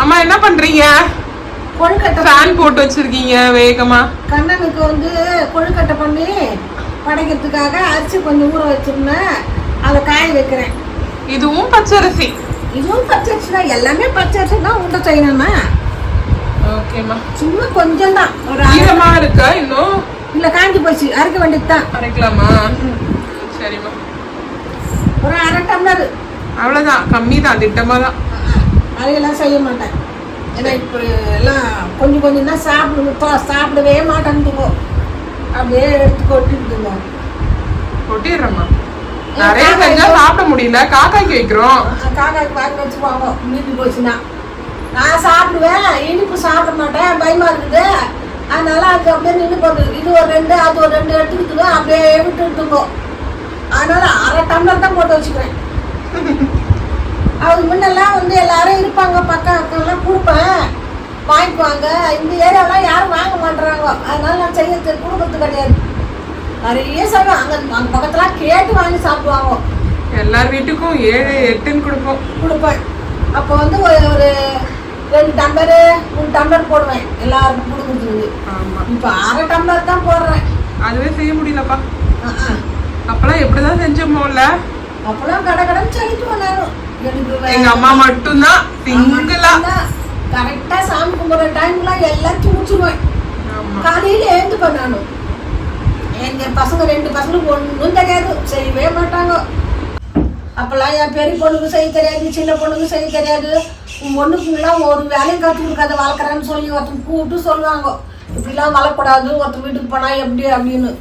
அம்மா என்ன பண்றீங்க? கொழுக்கட்டை ஃபேன் போட்டு வச்சிருக்கீங்க வேகமா. கண்ணனுக்கு வந்து கொழுக்கட்டை பண்ணி படைக்கிறதுக்காக அரிசி கொஞ்சம் ஊற வச்சிருந்தேன், அதை காய வைக்கிறேன். இதுவும் பச்சரிசி. இதுவும் பச்சரிசி தான், எல்லாமே பச்சரிசி தான் உண்டை செய்யணும்னா. ஓகேம்மா. சும்மா கொஞ்சம் தான், ஒரு ஈரமா இருக்கா இன்னும்? இல்ல காஞ்சி போச்சு, அரைக்க வேண்டியது தான். அரைக்கலாமா? சரிம்மா. ஒரு 1/2 டம்ளர் அவ்வளவுதான், கம்மி தான், திட்டமா தான். அதையெல்லாம் செய்ய மாட்டேன். ஏன்னா இப்போ எல்லாம் கொஞ்சம் கொஞ்சம் தான் சாப்பிடவே மாட்டேன்னுங்க, அப்படியே எடுத்து கொட்டிடுதுங்க. கொட்டிடுறோம்மா. நிறைய செஞ்சா சாப்பிட முடியல, காக்காய்க்கு வைக்கிறோம். காக்காய்க்கு வாங்கி வச்சுக்குவாங்க, மீட்டு போச்சுன்னா. நான் சாப்பிடுவேன், இனிப்பு சாப்பிட மாட்டேன், பயமா இருக்குது. அதனால அது அப்படியே நின்று போகுது. இது ஒரு 2 அது ஒரு 2 எடுத்துக்கிட்டு அப்படியே விட்டுட்டுங்க. அதனால 1/2 டம்ளர் தான் போட்டு வச்சுக்குவேன். அதுக்கு முன்னெல்லாம் வந்து எல்லாரும் இருப்பாங்க, பக்கம் அக்கெல்லாம் கொடுப்பேன், வாங்கிக்குவாங்க. இந்த ஏரியாவெலாம் யாரும் வாங்க மாட்டுறாங்க. அதனால நான் செய்யறது கொடுக்கறது கிடையாது. நிறைய செய்வேன், அங்கே பக்கத்துலாம் கேட்டு வாங்கி சாப்பிடுவாங்க. எல்லார் வீட்டுக்கும் 7 8 கொடுப்பேன். அப்போ வந்து ஒரு 2 டம்ளர் 3 டம்ளர் போடுவேன் எல்லாருக்கும் கொடுக்குறதுக்கு. இப்போ 1/2 டம்ளர் தான் போடுறேன். அதுவே செய்ய முடியலப்பா. அப்பெல்லாம் எப்படிதான் செஞ்சோமோல. அப்பெல்லாம் கடன் செய்துவேன் நானும். எங்க அம்மா மட்டும்தான் சிங்கிளா கரெக்டா சாமி கும்பிட்ற டைம்லாம் எல்லாம் துணிச்சுருவேன். காலையில எழுந்துப்பேன் நானும். எங்க பசங்க 2 பசங்களுக்கு ஒன்றும் தெரியாது, செய்யவே மாட்டாங்க. அப்பெல்லாம் என் பெரிய பொண்ணுக்கு செய்ய தெரியாது, சின்ன பொண்ணுக்கு செய்ய தெரியாது. ஒண்ணுக்குங்களாம் ஒரு வேலையும் கற்றுக் கொடுக்காத வளர்க்குறேன்னு சொல்லி ஒருத்தர் கூப்பிட்டு சொல்லுவாங்க, இப்படிலாம் வளரக்கூடாது, ஒருத்தர் வீட்டுக்கு போனா எப்படி அப்படின்னு.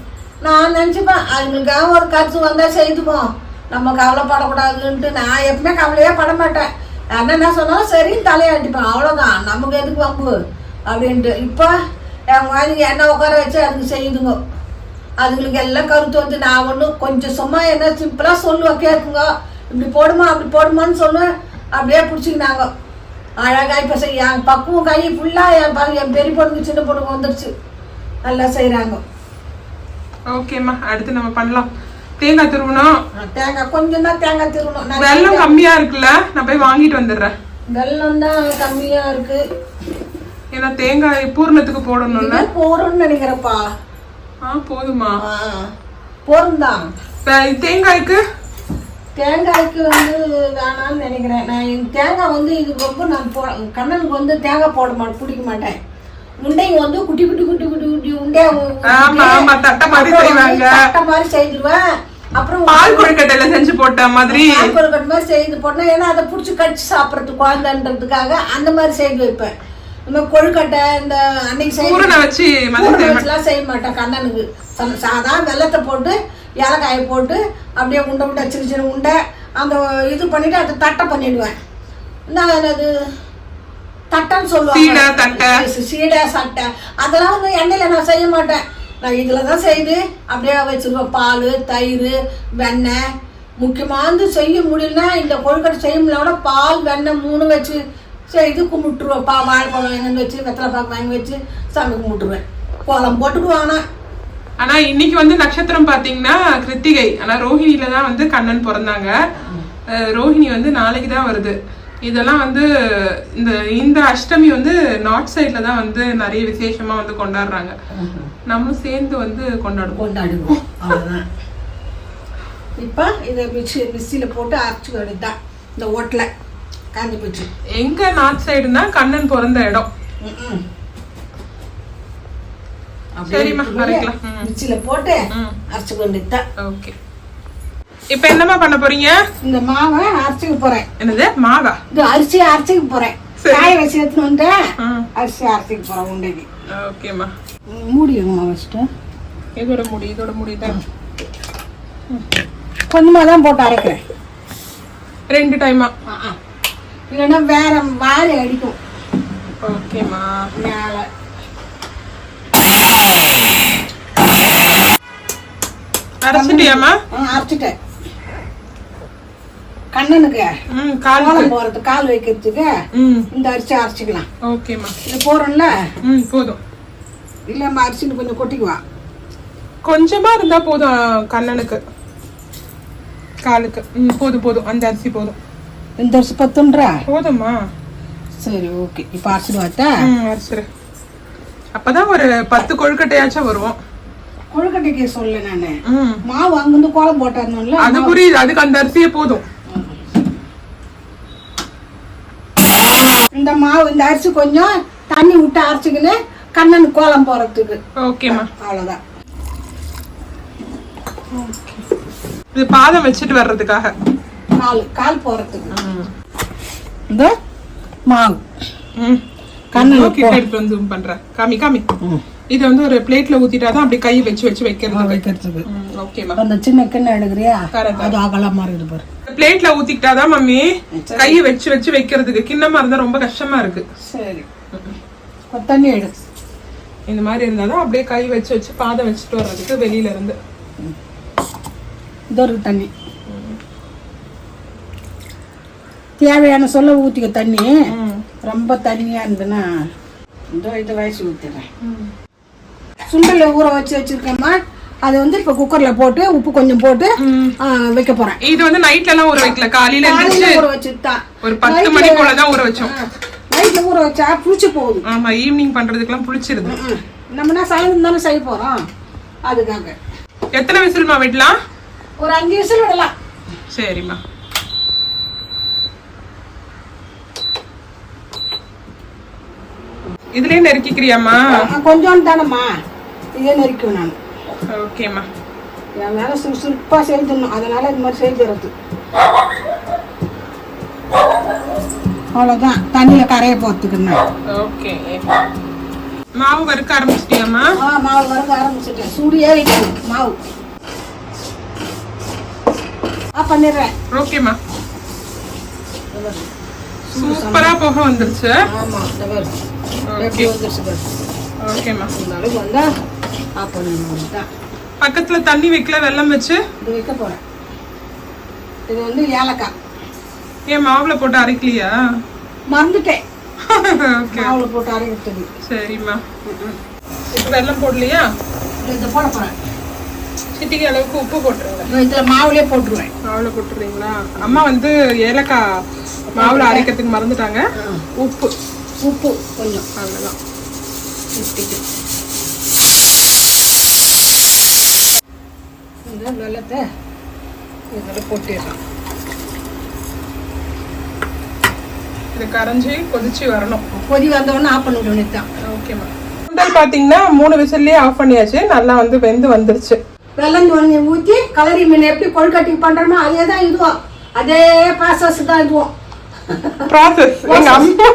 நான் நினச்சிப்பேன், அதுங்களுக்காக ஒரு கருத்து வந்தால் செய்துப்போம், நம்ம கவலைப்படக்கூடாதுன்ட்டு. நான் எப்பவுமே கவலையே பட மாட்டேன். என்ன சொன்னாலும் சரின்னு தலையாட்டிப்பேன், அவ்வளோதான், நமக்கு எதுக்கு வம்பு அப்படின்ட்டு. இப்போ என் குழந்தைங்க என்ன உட்கார வச்சு அதுக்கு செய்யுதுங்க. அதுங்களுக்கு எல்லாம் கருத்து வந்து நான் ஒன்று கொஞ்சம் சும்மா என்ன சிம்பிளாக சொல்லுவேன், கேட்குங்க, இப்படி போடுமா அப்படி போடுமான்னு சொல்லுவேன், அப்படியே பிடிச்சிக்கினாங்க அழகா. இப்போ என் பக்குவம் கை ஃபுல்லாக என் பெரிய பொண்ணுக்கு சின்ன பொண்ணுக்கு வந்துடுச்சு, நல்லா செய்கிறாங்க. ஓகேம்மா, அடுத்து நம்ம பண்ணலாம். தேங்காய் திருவணும். தேங்காய் கொஞ்சம் தான் தேங்காய் திருவணும். வெல்லம் கம்மியா இருக்குல்ல, நான் போய் வாங்கிட்டு வந்துடுறேன். வெல்லம் தான் கம்மியா இருக்கு, ஏன்னா தேங்காய் பூர்ணத்துக்கு போடணும்ல. போறோம்னு நினைக்கிறப்பா. போதுமா? போரும் தான். தேங்காய்க்கு வந்து வேணான்னு நினைக்கிறேன். நான் தேங்காய் வந்து இது ரொம்ப நான் கண்ணனுக்கு வந்து தேங்காய் போட மாட்டேன், பிடிக்க மாட்டேன். உண்டைங்க வந்து குட்டி குட்டி குட்டி குட்டி குட்டி உண்டையா தட்டை மாதிரி செய்திருவேன். அப்புறம் பால் கொழுக்கட்டையில செஞ்சு போட்ட மாதிரி பால் கொழுக்கட்டை மாதிரி செய்து போட்டேன். ஏன்னா அதை பிடிச்சி கடிச்சு சாப்பிட்றது குழந்தைன்றதுக்காக அந்த மாதிரி செய்து வைப்பேன். இந்த கொழுக்கட்டை இந்த அன்னைக்கு வச்சுலாம் செய்ய மாட்டேன். கண்ணனுக்கு சாதாரண வெள்ளத்தை போட்டு ஏலக்காயை போட்டு அப்படியே உண்டை உண்டை சின்ன சின்ன உண்டை அந்த இது பண்ணிட்டு அதை தட்டை பண்ணிடுவேன். நான் அது தட்டைன்னு சொல்லுவாங்க, சீடை சட்டை. அதெல்லாம் வந்து எண்ணெயில் நான் செய்ய மாட்டேன். நான் இதில் தான் செய்து அப்படியே வச்சுருவேன். பால், தயிர், வெண்ணெய். முக்கியமாக செய்ய முடியலன்னா இந்த கொழுக்கட்டை செய்ய முடியல, பால் வெண்ணெய் 3 வச்சு செய்து கும்பிட்டுருவேன். வாழைப்பழம் வாங்கி வச்சு வெத்தலை பாக்கு வாங்கி வச்சு சாமி கும்பிட்டுருவேன். கோலம் போட்டுக்குவானா. ஆனா இன்னைக்கு வந்து நட்சத்திரம் பாத்தீங்கன்னா கிருத்திகை. ஆனா ரோஹிணில தான் வந்து கண்ணன் பிறந்தாங்க. ரோஹிணி வந்து நாளைக்கு தான் வருது. இதெல்லாம் வந்து இந்த அஷ்டமி வந்து நார்த் சைட்ல தான் வந்து நிறைய விசேஷமா வந்து கொண்டாடுறாங்க. நம்மளும் சேர்ந்து வந்து கொண்டாடுவோம். அவ்வளோதான். இப்போ இதை மிக்சியில போட்டு அரைச்சி வேண்டியதுதான். இந்த ஓட்டில் காஞ்சி போச்சு. எங்க நார்த் சைடுனா கண்ணன் பிறந்த இடம். சரிம்மா, அரைக்கலாம். மிக்சியில போட்டு அரைச்சி வேண்டியதுதான். ஓகே. இப்ப என்னமா பண்ண போறீங்க? இந்த மாவை அரைச்சிக்க போறேன். என்னது மாவா? இது அரிசி அரைச்சிக்க போறேன். காய வச்சு எடுத்துன்னு வந்து அரிசி அரைச்சிக்க போறேன் உண்டைக்கு. ஓகேம்மா. மூடிடுங்கம்மா வச்சுட்டு. இதோட முடிதான் கொஞ்சமாக தான் போட்டு அரைக்கிறேன். 2 டைமா? இல்லைன்னா வேற வாரி அடிக்கும். ஓகேம்மா. மேலே அரைச்சிட்டியாமா? அரைச்சிட்டேன். கண்ணனுக்கு காலம் போறது கால் வைக்கிறதுக்கு இந்த அரிசி அரைச்சிக்கலாம். ஓகேம்மா. இது போறோம்ல. போதும். இல்லம்மா அரிசின்னு கொஞ்சம் கொட்டிக்குவா. கொஞ்சமா இருந்தா போதும் கண்ணனுக்கு காலுக்கு. போதும் அந்த அரிசி போதும். இந்த அரிசி 10 போதுமா? சரி ஓகே. இப்போ அரைச்சிடுவாட்டா? அரைச்சிரு. அப்பதான் ஒரு 10 கொழுக்கட்டையாச்சும் வரும். கொழுக்கட்டைக்கு சொல்ல நானு மாவு அங்கிருந்து கோலம் போட்டாருல. அது புரியுது, அதுக்கு அந்த அரிசியே போதும். இந்த மாவு இந்த அரிசி கொஞ்சம் தண்ணி விட்டு அரைச்சிக்கின்னு கண்ணன் கோலம் போறதுக்கு. ஓகேம்மா, அவ்வளவுதான். இது பாதம் வச்சுட்டு வர்றதுக்காக கால் போறதுக்கு. இந்த மாவு எடுத்து வந்து பண்றேன். காமி காமி. இது வந்து ஒரு பிளேட்ல ஊத்திட்டாதான் அப்படி கை வச்சு வச்சு வைக்கிறதுக்கு. ஓகேமா. அந்த சின்ன கிண்ணம் எடுக்கிறியா, அது அகலமா இருக்குது பாரு. பிளேட்ல ஊத்திட்டாதான் மம்மி கையை வச்சு வச்சு வைக்கிறதுக்கு. கிண்ணமா இருந்தா ரொம்ப கஷ்டமா இருக்கு. சரி, தண்ணி எடு. இந்த மாதிரி இருந்தாதான் அப்படியே கை வச்சு வச்சு பாதம் வச்சுட்டு வர்றதுக்கு வெளியில இருந்து. இதொரு தண்ணி தேவையான சொல்ல ஊத்திக்க. தண்ணி ரொம்ப தண்ணியா இருந்ததுன்னா இந்த வயசு ஊத்துறேன். சுண்டல ஊற வச்சு வச்சிருக்கேம்மா. அது வந்து இப்ப குக்கர்ல போட்டு உப்பு கொஞ்சம் போட்டு வைக்க போறேன். இது வந்து நைட்ல எல்லாம் ஊற வைக்கல, காலையில ஊற வச்சுட்டா. ஒரு 10 மணி போலதான் ஊற வச்சோம். நைட்ல ஊற வச்சா புளிச்சு போகுது. ஆமா, ஈவினிங் பண்றதுக்கெல்லாம் புளிச்சிருது. நம்ம சாயந்தரம் தானே செய்ய போறோம், அதுக்காக. எத்தனை விசில்மா விடலாம்? ஒரு 5 விசில் விடலாம். சரிம்மா. இதுலயே நெருக்கிக்கிறியாமா? கொஞ்சம் தானம்மா, இதே நெருக்குவேன் நான். ஓகேம்மா. என் மேல சுறுசுறுப்பா செய்யணும், அதனால இந்த மாதிரி செய்யறது. அவ்வளவுதான், தண்ணியில கரைய போத்துக்குன்னா. ஓகே. மாவு வறுக்க ஆரம்பிச்சிட்டியாமா? மாவு வறுக்க ஆரம்பிச்சிட்டேன். சூடு ஏறிடுச்சு மாவு. பண்ணிடுறேன். ஓகேம்மா. சூப்பரா போக வந்துருச்சு. ஆமா, ஓகே. ஓகேம்மா. வந்தா ஆஃப் பண்ணிடுறேன். பக்கத்துல தண்ணி வைக்கல, வெல்லம் வச்சு இது வைக்க போறேன். இது வந்து ஏலக்காய். ஏன் மாவுல போட்டு அரைக்கலையா? மறந்துட்டேன். மாவுல போட்டு அரைக்கிறது. சரிம்மா. இப்ப வெல்லம் போடலையா? இதை போட போறேன். சிட்டிக்கு அளவுக்கு உப்பு போட்டுருங்க. இதுல மாவுலயே போட்டுருவேன். மாவுல போட்டுறீங்களா? அம்மா வந்து ஏலக்காய் மாவுல அரைக்கிறதுக்கு மறந்துட்டாங்க. உப்பு உப்பு கொஞ்சம், அவ்வளவுதான். இந்த வெல்லத்தை இதில் போட்டுடலாம். இது கரைஞ்சி கொதிச்சு வரணும். கொதி வந்தோடனே ஆஃப் பண்ண வேண்டியதுதான். ஓகேம்மா. சுண்டல் பாத்தீங்கன்னா 3 விசில்லயே ஆஃப் பண்ணியாச்சு. நல்லா வந்து வெந்து வந்துருச்சு. வெள்ளம் ஊற்றி கலரி மீன் எப்படி கொழுக்கட்டி பண்றோமோ அதே தான் இதுவும். அதே ப்ராசஸ் தான் இதுவும். ப்ராசஸ் எங்க அம்மா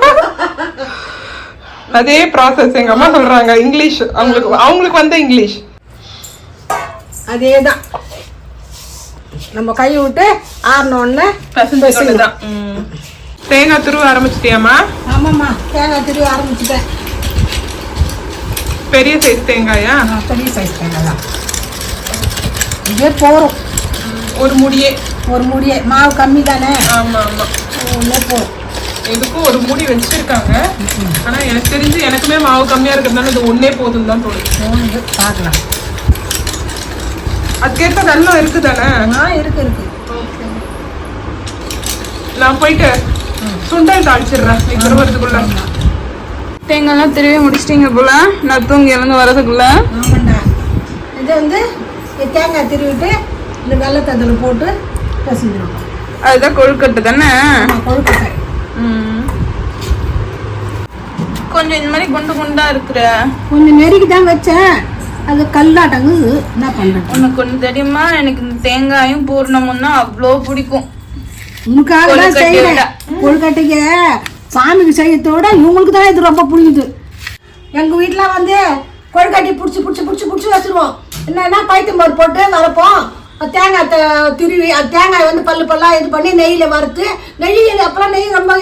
அதே ப்ராசஸ் எங்க அம்மா சொல்றாங்க. இங்கிலீஷ் அவங்களுக்கு வந்து இங்கிலீஷ் அதே தான். நம்ம கை விட்டு ஆறணும்னு தான். தேங்காய் துருவ ஆரம்பிச்சிட்டியாமா? ஆமாம்மா, தேங்காய் துருவ ஆரம்பிச்சுட்டேன். பெரிய சைஸ் தேங்காயா? பெரிய சைஸ் தேங்காய் தான். இதே போறோம். ஒரு முடியே மாவு கம்மி தானே. ஆமா ஆமா, ஒன்னே போறோம். இதுக்கும் ஒரு மூடி வச்சிருக்காங்க. ஆனா எனக்கு தெரிஞ்சு எனக்குமே மாவு கம்மியா இருக்கிறதுனால இது ஒன்னே போதும் தான் தோணுது. பார்க்கலாம். அதுக்கேற்ற வெல்லம் இருக்கு தானே? இருக்கு. நான் போயிட்டு சுண்டல் தாளிச்சிடுறேன். நீ திருவறதுக்குள்ள தேங்காய்லாம் திருவி முடிச்சிட்டீங்க போல. நான் தூங்கி இருந்து வரதுக்குள்ள. ஆமாண்டா. இது வந்து தேங்காய் திருவிட்டு இந்த வெள்ளத்தை அதில் போட்டு பசிஞ்சிடும். அதுதான் கொழுக்கட்டை தானே? கொழுக்கட்டை. கொஞ்சம் இந்த மாதிரி குண்டு குண்டா இருக்கிற கொஞ்சம் நெருக்கி தான் வச்சேன். அது கல்லாட்டங்கு. என்ன பண்றேன் உனக்கு ஒன்று தெரியுமா? எனக்கு இந்த தேங்காயும் பூர்ணமும் தான் அவ்வளோ பிடிக்கும். உனக்காக தான் செய்யறேன். கொழுக்கட்டைக்கு சாமிக்கு செய்யறதோட இவங்களுக்கு தான் இது ரொம்ப பிடிக்குது. எங்க வீட்டுல வந்து கொழுக்கட்டை பிடிச்சி வச்சிருவோம். என்னன்னா பைத்தம்பருப்பு போட்டு வளர்ப்போம். தேங்காய் திருவி தேங்காய் வந்து பல்லா இது பண்ணி நெய்யில் வறுத்து, நெய் அப்போலாம் நெய் ரொம்ப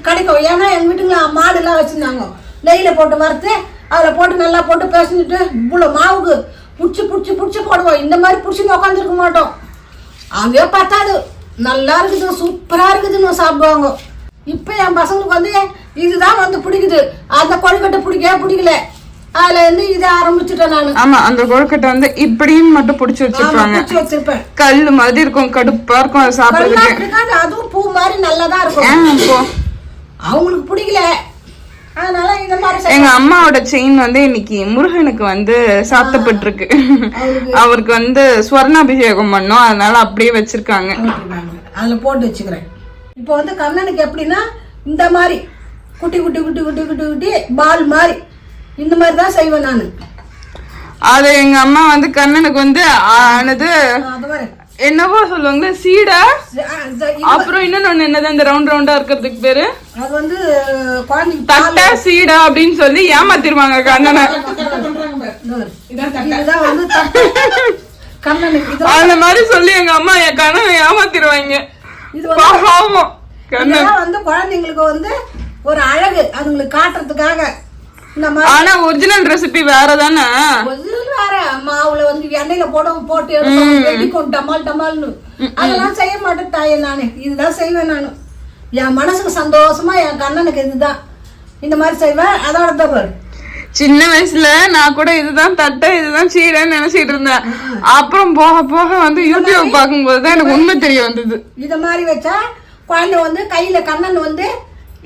கிடைக்கும். ஏன்னா எங்கள் வீட்டுங்களா மாடுலாம் வச்சுருந்தாங்க. நெய்யில் போட்டு வறுத்து அதில் போட்டு நல்லா போட்டு பேசிட்டு இவ்வளோ மாவுக்கு பிடிச்சி போடுவோம். இந்த மாதிரி பிடிச்சின்னு உட்காந்துருக்க மாட்டோம். அதே பார்த்தாது நல்லா இருக்குது, சூப்பராக இருக்குதுன்னு சாப்பிடுவாங்க. இப்போ என் பசங்களுக்கு வந்து இதுதான் வந்து பிடிக்குது. அந்த கொழுக்கட்டை பிடிக்கல. அதுல இருந்து இதை ஆரம்பிச்சுட்டேன் நானு. ஆமா, அந்த கொழுக்கட்டை வந்து இப்படின்னு மட்டும் புடிச்சு வச்சிருப்பேன். கல்லு மாதிரி இருக்கும், கடுப்பா இருக்கும் அது சாப்பிடுறதுக்கு. அதுவும் பூ மாதிரி நல்லாதான் இருக்கும். அவங்களுக்கு பிடிக்கல, அதனால இந்த மாதிரி எங்க அம்மாவோட செயின் வந்து இன்னைக்கு முருகனுக்கு வந்து சாத்தப்பட்டிருக்கு. அவருக்கு வந்து ஸ்வர்ணாபிஷேகம் பண்ணோம், அதனால அப்படியே வச்சிருக்காங்க. அதுல போட்டு வச்சுக்கிறேன். இப்போ வந்து கண்ணனுக்கு எப்படின்னா இந்த மாதிரி குட்டி குட்டி குட்டி குட்டி குட்டி குட்டி பால் மாதிரி இந்த மாதிரி தான் செய்வேன் நான். அது எங்க அம்மா வந்து கண்ணனுக்கு வந்து ஆனது அது மாதிரி என்னவோ சொல்லுவாங்க, சீடா, அப்புறம் இன்னொன்னு என்னது அந்த ரவுண்ட் ரவுண்டா இருக்கிறதுக்கு பேரு, அது வந்து குழந்தைக்கு தட்டை சீடா அப்படின்னு சொல்லி ஏமாத்திருவாங்க கண்ணனை. இதுதான் வந்து கண்ணனுக்கு அந்த மாதிரி சொல்லி எங்க அம்மா என் கண்ணனை ஏமாத்திருவாங்க. இது பாவம் கண்ணன் வந்து குழந்தைங்களுக்கு வந்து ஒரு அழகு அதுங்களுக்கு காட்டுறதுக்காக இந்த மாதிரி. ஆனா ஒரிஜினல் ரெசிபி வேற தானே. ஒரிஜினல் வேற, மாவுல வந்து எண்ணெயில போட்டு எடுக்கும் டமால் டமால்னு. அதெல்லாம் செய்ய மாட்டேன் தாயே, நானு இதுதான் செய்வேன். நானு என் மனசுக்கு சந்தோஷமா என் கண்ணனுக்கு இதுதான் இந்த மாதிரி செய்வேன். அதோட தான் சின்ன வயசுல நான் கூட இதுதான் தட்டை இதுதான் சீடன்னு நினைச்சிட்டு இருந்தேன். அப்புறம் போக போக வந்து யூடியூப் பார்க்கும்போதுதான் எனக்கு உண்மை தெரிய வந்தது. இத மாதிரி வச்சா குழந்தை வந்து கையில கண்ணன் வந்து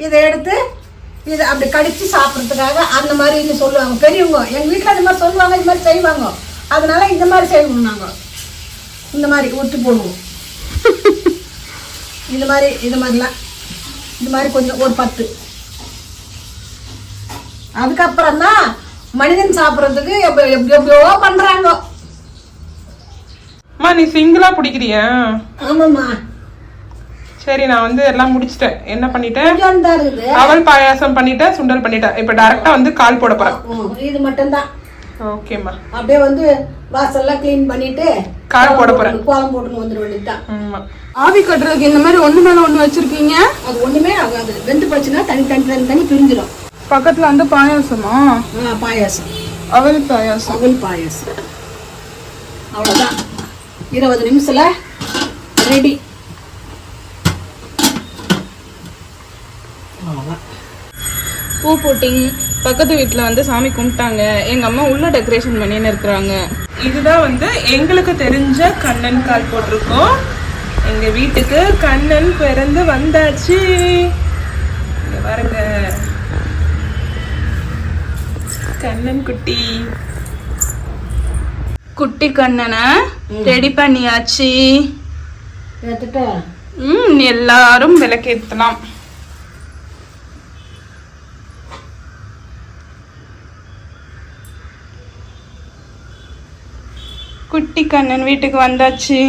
இதை எடுத்து இதை அப்படி கடிச்சு சாப்பிட்றதுக்காக அந்த மாதிரி சொல்லுவாங்க பெரியவங்க. எங்க வீட்டுல அந்த மாதிரி சொல்லுவாங்க, இது மாதிரி செய்வாங்க. அதனால இந்த மாதிரி செய்வோம் நாங்க. இந்த மாதிரி ஊற்றி போடுவோம். இந்த மாதிரிலாம் இந்த மாதிரி கொஞ்சம் ஒரு 10. அதுக்கப்புறம் தான் மனிதன் சாப்பிட்றதுக்கு எப்படியோ பண்றாங்க. அம்மா நீ சிங்கிளா பிடிக்கிறியா? ஆமாம்மா. சரி, நான் வந்து எல்லாம் முடிச்சிட்டேன். என்ன பண்ணிட்டேன்? கொஞ்சம் இருக்குது. அவல் பாயாசம் பண்ணிட்டேன், சுண்டல் பண்ணிட்டேன். இப்ப டைரக்டா வந்து கால் போட போறேன். இது மட்டும்தான். ஓகேம்மா. அப்படியே வந்து வாசல்லாம் கிளீன் பண்ணிட்டு கால் போட போறேன். கோலம் போட்டு வந்துட வேண்டியதுதான். ஆமா. ஆவி கட்டுறதுக்கு இந்த மாதிரி ஒண்ணு மேல ஒண்ணு வச்சிருக்கீங்க. அது ஒண்ணுமே ஆகாது. வெந்து போச்சுன்னா தனி பிரிஞ்சிடும். பக்கத்துல வந்து பாயாசமா? பாயாசம், அவல் பாயாசம். அவல் பாயாசம். அவ்வளவுதான். 20 நிமிஷத்துல ரெடி. பூ போட்டிங் பக்கத்து வீட்டுல வந்து சாமி கும்பிட்டாங்க. எங்க அம்மா உள்ள டெக்கரேஷன் பண்ணின்னு இருக்கிறாங்க. இதுதான் வந்து எங்களுக்கு தெரிஞ்ச கண்ணன் கால் போட்டிருக்கோம். எங்க வீட்டுக்கு கண்ணன் பிறந்து வந்தாச்சு. இங்க பாருங்க, கண்ணன் குட்டி. குட்டி கண்ணனை ரெடி பண்ணியாச்சு. எல்லாரும் விளக்கேத்தலாம். குட்டி கண்ணன் வீட்டுக்கு வந்தாச்சு.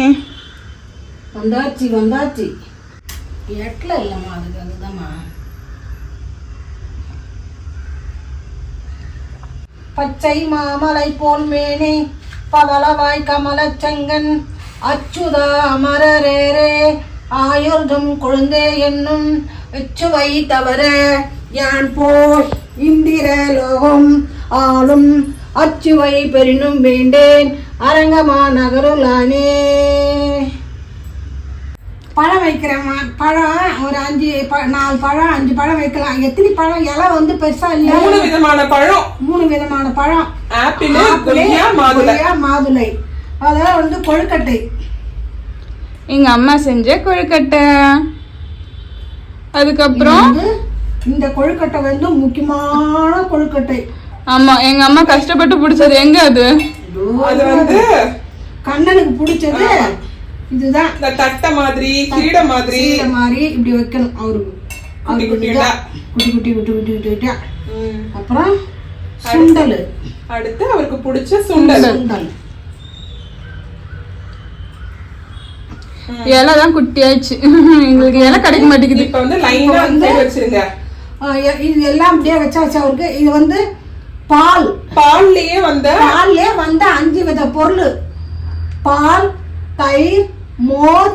எட்ல இல்லம்மா, அதுதாம்மா. பச்சை மாமலை போல் மேனி பவளவாய் கமலச் செங்கன் அச்சுதா அமரரேரே ஆயுர்தம் கொழுந்தே என்னும் எச்சுவை தவற யான் போல் இந்திர லோகம் ஆளும் அச்சுவை பெரினும் வேண்டேன் அரங்கமா நகருளானே. பழம் வைக்கிறேம்மா. பழம் ஒரு 4 பழம் 5 பழம் வைக்கலாம். எத்தனை பழம்? இலை வந்து பெருசா இல்லையா? 3 விதமான பழம். 3 விதமான பழம். ஆப்பிள், கொய்யா, மாதுளை. அதெல்லாம் வந்து கொழுக்கட்டை. எங்க அம்மா செஞ்ச கொழுக்கட்டை. அதுக்கப்புறம் இந்த கொழுக்கட்டை வந்து முக்கியமான கொழுக்கட்டை. ஆமா, எங்க அம்மா கஷ்டப்பட்டு பிடிச்சது. எங்க அது வந்து கண்ணனுக்கு பிடிச்சது இதுதான். இந்த தட்டை மாதிரி கீடை மாதிரி இப்படி வைக்கணும். அவருக்கு குட்டி குட்டி. அப்புறம் சுண்டல். அடுத்து அவருக்கு பிடிச்ச சுண்டல். இலை தான் குட்டி ஆயிடுச்சு. எங்களுக்கு இலை கிடைக்க மாட்டேங்குது. இப்ப வந்து லைனா வந்து வச்சிருங்க. இது எல்லாம் அப்படியே வச்சாச்சு அவருக்கு. இது வந்து பால்லயே வந்த 5 வித பொருள். பால், தயிர், மோர்,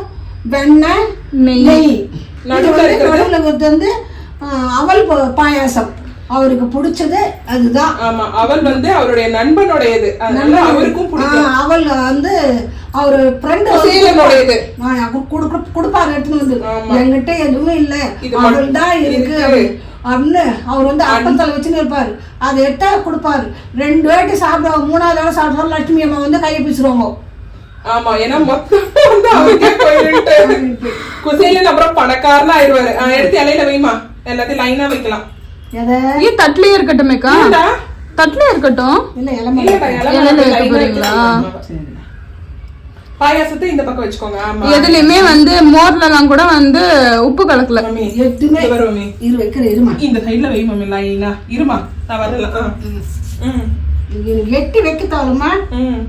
வெண்ணெய், நெய். நடுவுல வந்து அவல் பாயாசம். அவருக்கு பிடிச்சது அதுதான். ஆமா, அவல் வந்து அவருடைய நண்பனுடையது. அதனால அவருக்கும் பிடிக்கும். அவல் வந்து அவரு ஃப்ரெண்ட் கொடுப்பாரு எடுத்துன்னு வந்து. என்கிட்ட எதுவுமே இல்ல, அவள் தான் இருக்கு அப்படின்னு அவர் வந்து அப்பத்தலை வச்சுன்னு இருப்பாரு. அதை எட்டா கொடுப்பாரு. 2 வாட்டி சாப்பிடுவாங்க. 3ஆவது தடவை சாப்பிடுவாங்க. லட்சுமி அம்மா வந்து கையை பிடிச்சிருவாங்க. ஆமா, ஏன்னா மொத்தம் வந்து அவருக்கே போயிட்டு குசேலன் அப்புறம் பணக்காரனா ஆயிடுவாரு. எடுத்து இலையில வைமா. எல்லாத்தையும் லைனா வைக்கலாம். எதை ஏன் தட்டுலயே இருக்கட்டுமேக்கா? இல்லடா. தட்டுலயே இருக்கட்டும். இல்ல இளம இல்லடா, இலையில line ஆ வைக்க போறீங்களா? வைக்கலாம். பாயாசத்தை இந்த பக்கம் வச்சுக்கோங்க. ஆமா. எதுலயுமே வந்து மோர்லலாம் கூட வந்து உப்பு கலக்கல. மம்மி எதுவுமே இது வரும் மம்மி. இரு வைக்கிற இருமா இந்த சைடுல வை மம்மி லைனா. இருமா நான் வரல. ம் எனக்கு எட்டி வைக்க தாளுமா. ம்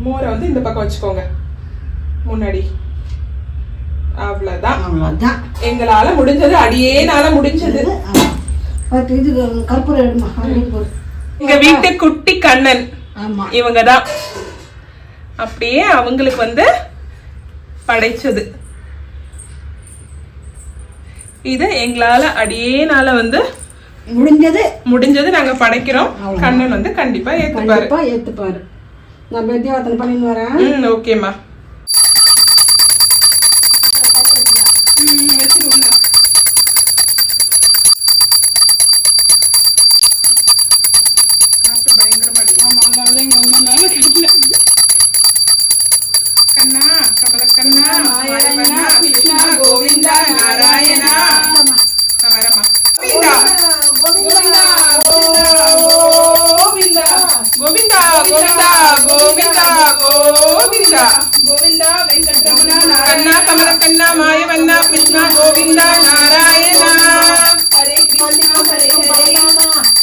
மோரை வந்து இந்த பக்கம் வச்சுக்கோங்க முன்னாடி. அவ்வளவுதான். அவ்வளவுதான். எங்களால முடிஞ்சது, அடியேனால முடிஞ்சது. பட் இது கற்பூரம் எடுமா. எங்க வீட்டு குட்டி கண்ணன் ஆமா இவங்கதான். அப்படியே அவங்களுக்கு வந்து படைச்சது இது. எங்களால அடியேனால வந்து முடிஞ்சது நாங்க படைக்கிறோம். கண்ணன் வந்து கண்டிப்பா ஏத்துப்பாரு. கண்டிப்பா ஏத்துப்பாரு. நான் பெத்தியாவத்தனை பண்ணின்னு வரேன். ஓகேம்மா. கண்ணா கமலக்கண்ணா மாயவண்ணா கிருஷ்ணா கோவிந்தா நாராயணா. நான் வரமா. கோவிந்தா கோவிந்தா கோவிந்தா கோவிந்தா கோவிந்தா கோவிந்தா கோவிந்தா வெங்கட்ரமணா கண்ணா கமலக்கண்ணா மாயவண்ணா கிருஷ்ணா கோவிந்தா நாராயணா. ஹரே கிருஷ்ணா ஹரே ஹரே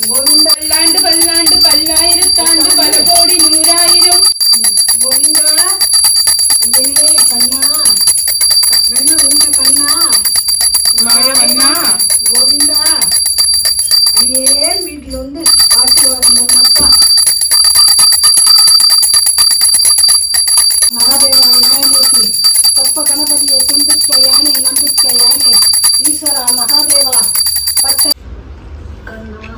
கோவிந்தா. பல்லாண்டு பல்லாண்டு பல்லாயிரத்தாண்டு பல கோடி நூறாயிரம். கோவிந்தா ஐயனே கண்ணா கண்ணா உன்ன கண்ணா மாயவண்ணா கோவிந்தா ஐயே வீட்டுல வந்து ஆசீர்வாதம் பண்ணப்பா. மகாதேவா விநாயகமூர்த்தி தப்ப கணபதியை தும்பிக்க யானே நம்பிக்க யானே ஈஸ்வரா மகாதேவா பட்ட கண்ணா